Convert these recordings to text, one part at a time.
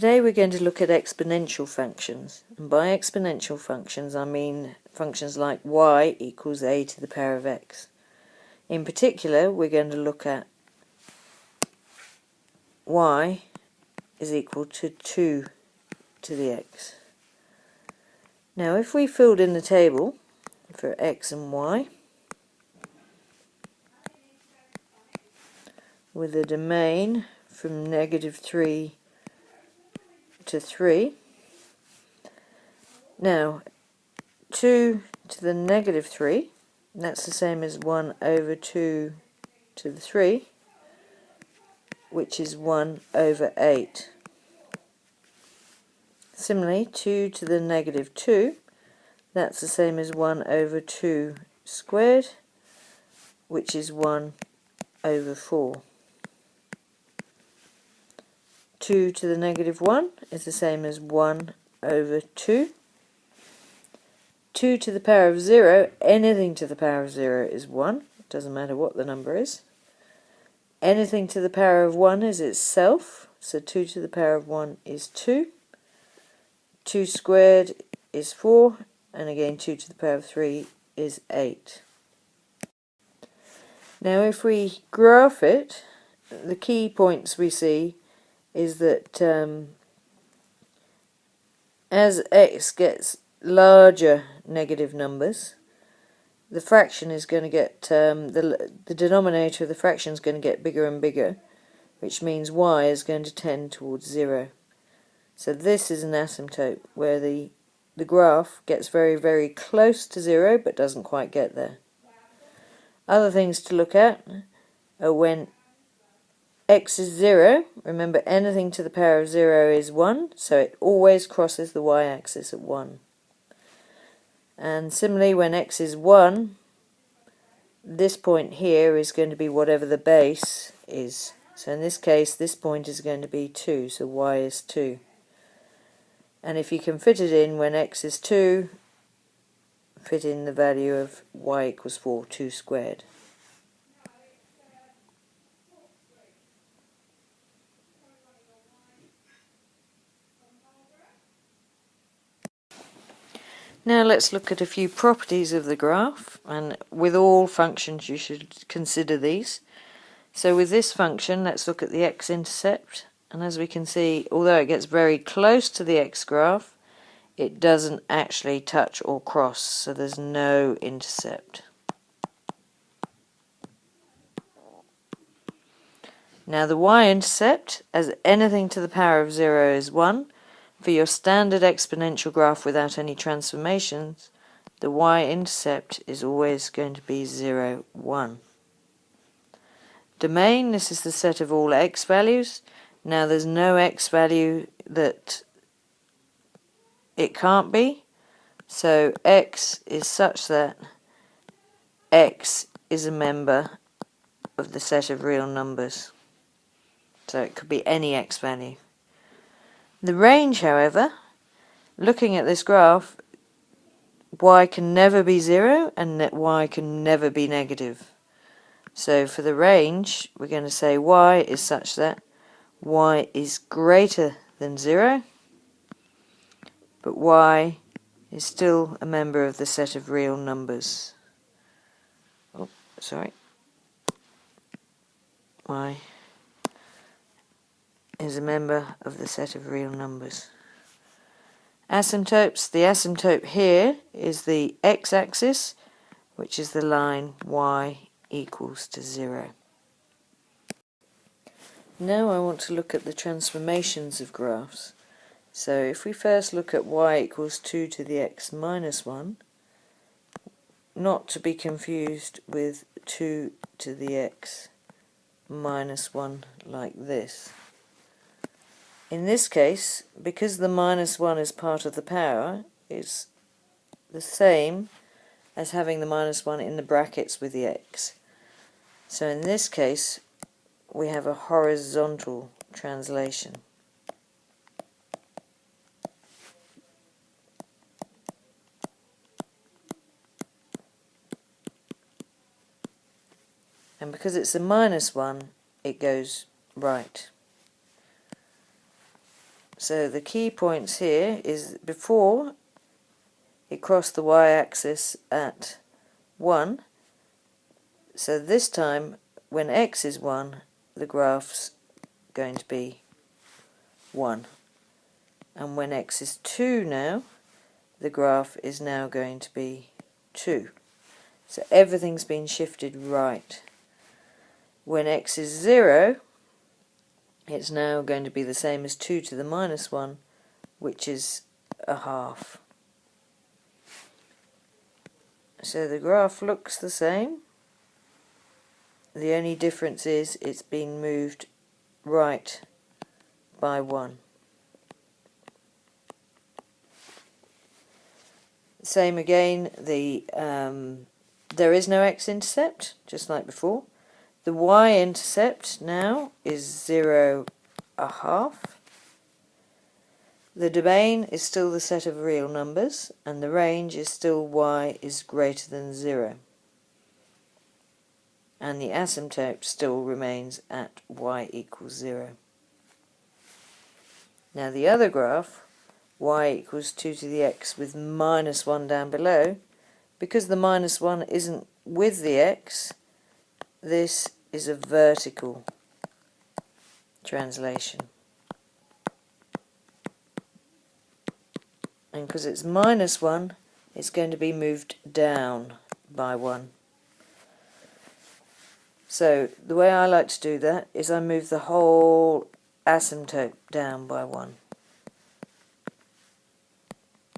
Today we're going to look at exponential functions, and by exponential functions I mean functions like y equals a to the power of x. In particular, we're going to look at y is equal to 2 to the x. Now if we filled in the table for x and y with a domain from -3 to 3, now 2 to the -3, that's the same as 1 over 2 to the 3, which is 1 over 8. Similarly, 2 to the -2, that's the same as 1 over 2 squared, which is 1 over 4. 2 to the -1 is the same as 1 over 2. 2 to the power of 0, anything to the power of 0 is 1. It doesn't matter what the number is. Anything to the power of 1 is itself, so 2 to the power of 1 is 2. 2 squared is 4, and again 2 to the power of 3 is 8. Now if we graph it, the key points we see is that as x gets larger negative numbers, the fraction is going to get, the denominator of the fraction is going to get bigger and bigger, which means y is going to tend towards 0. So this is an asymptote where the graph gets very, very close to 0 but doesn't quite get there. Other things to look at are when x is 0, remember anything to the power of 0 is 1, so it always crosses the y-axis at 1. And similarly, when x is 1, this point here is going to be whatever the base is. So in this case, this point is going to be 2, so y is 2. And if you can fit it in when x is 2, fit in the value of y equals 4, 2 squared. Now let's look at a few properties of the graph, and with all functions you should consider these. So with this function, let's look at the x-intercept, and as we can see, although it gets very close to the x-graph, it doesn't actually touch or cross, so there's no intercept. Now the y-intercept, as anything to the power of 0 is 1, for your standard exponential graph without any transformations, the y-intercept is always going to be 0, 1. Domain, this is the set of all x values. Now there's no x value that it can't be, so x is such that x is a member of the set of real numbers. So it could be any x value. The range, however, looking at this graph, y can never be 0 and y can never be negative. So for the range, we're going to say y is such that y is greater than 0, but y is still a member of the set of real numbers. Oh, sorry. Y is a member of the set of real numbers. Asymptotes, the asymptote here is the x-axis, which is the line y equals to 0. Now I want to look at the transformations of graphs. So if we first look at y equals 2 to the x minus 1, not to be confused with 2 to the x minus 1 like this. In this case, because the minus 1 is part of the power, it's the same as having the minus 1 in the brackets with the x. So in this case, we have a horizontal translation. And because it's a minus 1, it goes right. So the key points here is before it crossed the y-axis at 1, so this time when x is 1 the graph's going to be 1, and when x is 2 now the graph is now going to be 2. So everything's been shifted right. When x is 0 it's now going to be the same as 2 to the minus 1, which is a half. So the graph looks the same. The only difference is it's been moved right by 1. Same again, there is no x-intercept, just like before. The y-intercept now is 0, a half. The domain is still the set of real numbers, and the range is still y is greater than 0. And the asymptote still remains at y equals 0. Now the other graph, y equals 2 to the x with minus 1 down below, because the minus 1 isn't with the x, this is a vertical translation. And because it's minus 1, it's going to be moved down by 1. So the way I like to do that is I move the whole asymptote down by 1.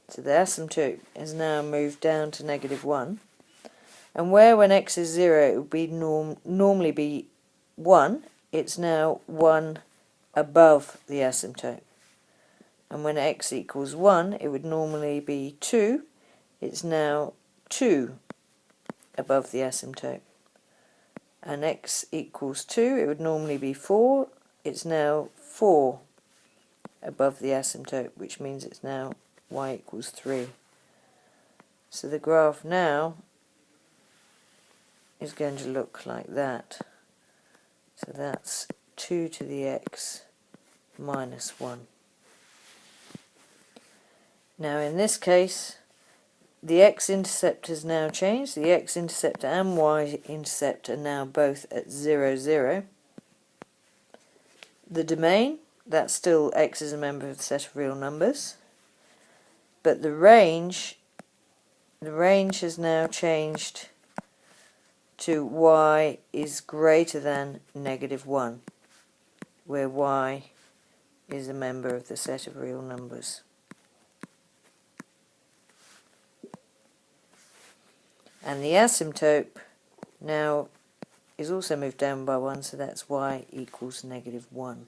So the asymptote is now moved down to -1. And where when x is 0 it would be normally be 1, it's now 1 above the asymptote. And when x equals 1 it would normally be 2, it's now 2 above the asymptote. And x equals 2 it would normally be 4, it's now 4 above the asymptote, which means it's now y equals 3. So the graph now is going to look like that. So that's 2 to the x minus 1. Now in this case the x-intercept has now changed. The x-intercept and y-intercept are now both at 0, 0. The domain, that's still x is a member of the set of real numbers. But the range has now changed to y is greater than -1, where y is a member of the set of real numbers. And the asymptote now is also moved down by 1, so that's y equals -1.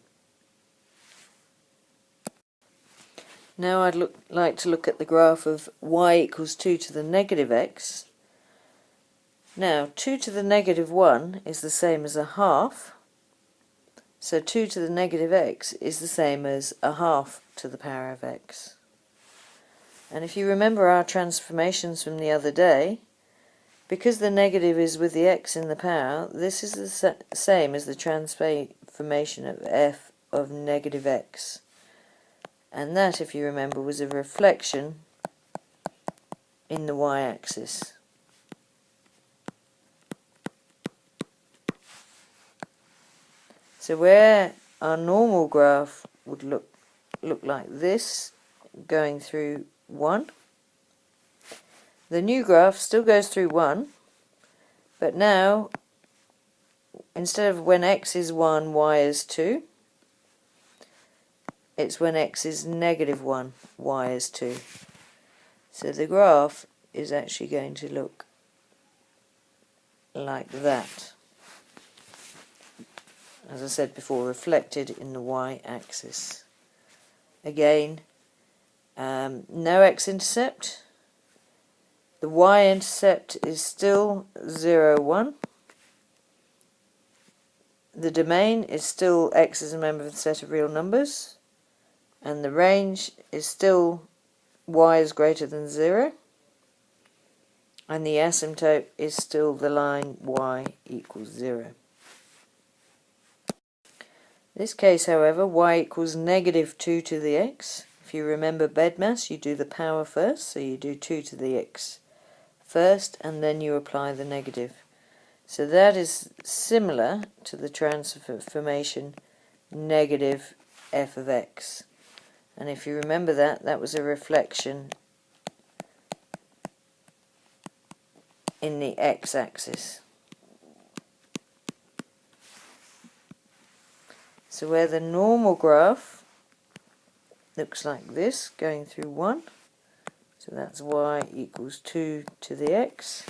Now I'd like to look at the graph of y equals 2 to the negative x. Now 2 to the -1 is the same as a half, so 2 to the negative x is the same as a half to the power of x. And if you remember our transformations from the other day, because the negative is with the x in the power, this is the same as the transformation of f of negative x. And that, if you remember, was a reflection in the y-axis. So where our normal graph would look like this, going through 1, the new graph still goes through 1, but now, instead of when x is 1, y is 2, it's when x is -1, y is 2. So the graph is actually going to look like that. As I said before, reflected in the y-axis. Again, no x-intercept. The y-intercept is still 0, 1. The domain is still x as a member of the set of real numbers. And the range is still y is greater than 0. And the asymptote is still the line y equals 0. In this case, however, y equals negative 2 to the x. If you remember BEDMAS, you do the power first, so you do 2 to the x first, and then you apply the negative. So that is similar to the transformation negative f of x. And if you remember that, that was a reflection in the x-axis. So where the normal graph looks like this, going through 1, so that's y equals 2 to the x.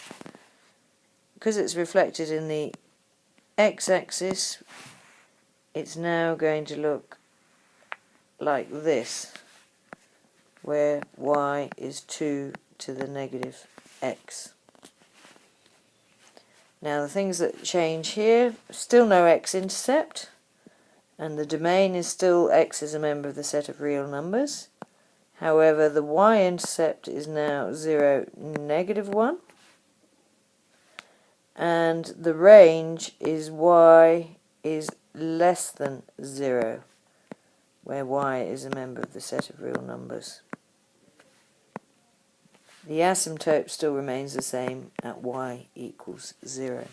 Because it's reflected in the x-axis, it's now going to look like this, where y is 2 to the negative x. Now the things that change here, still no x-intercept, and the domain is still x is a member of the set of real numbers. However, the y-intercept is now 0, negative 1, and the range is y is less than 0, where y is a member of the set of real numbers. The asymptote still remains the same at y equals 0.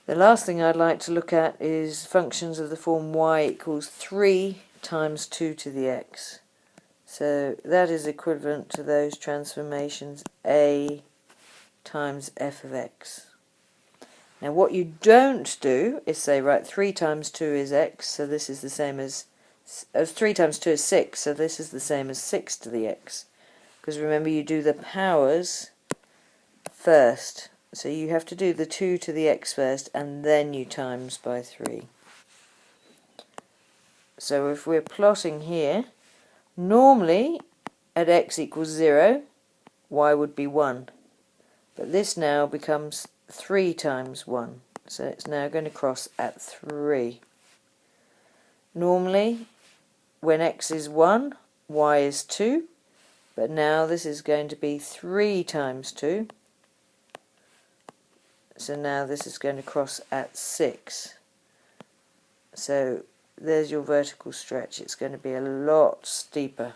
The last thing I'd like to look at is functions of the form y equals 3 times 2 to the x. So that is equivalent to those transformations a times f of x. Now what you don't do is say, right, 3 times 2 is x, so this is the same as 3 times 2 is 6, so this is the same as 6 to the x. Because remember, you do the powers first. So you have to do the 2 to the x first, and then you times by 3. So if we're plotting here, normally at x equals 0, y would be 1. But this now becomes 3 times 1. So it's now going to cross at 3. Normally, when x is 1, y is 2. But now this is going to be 3 times 2. So now this is going to cross at 6. So there's your vertical stretch. It's going to be a lot steeper.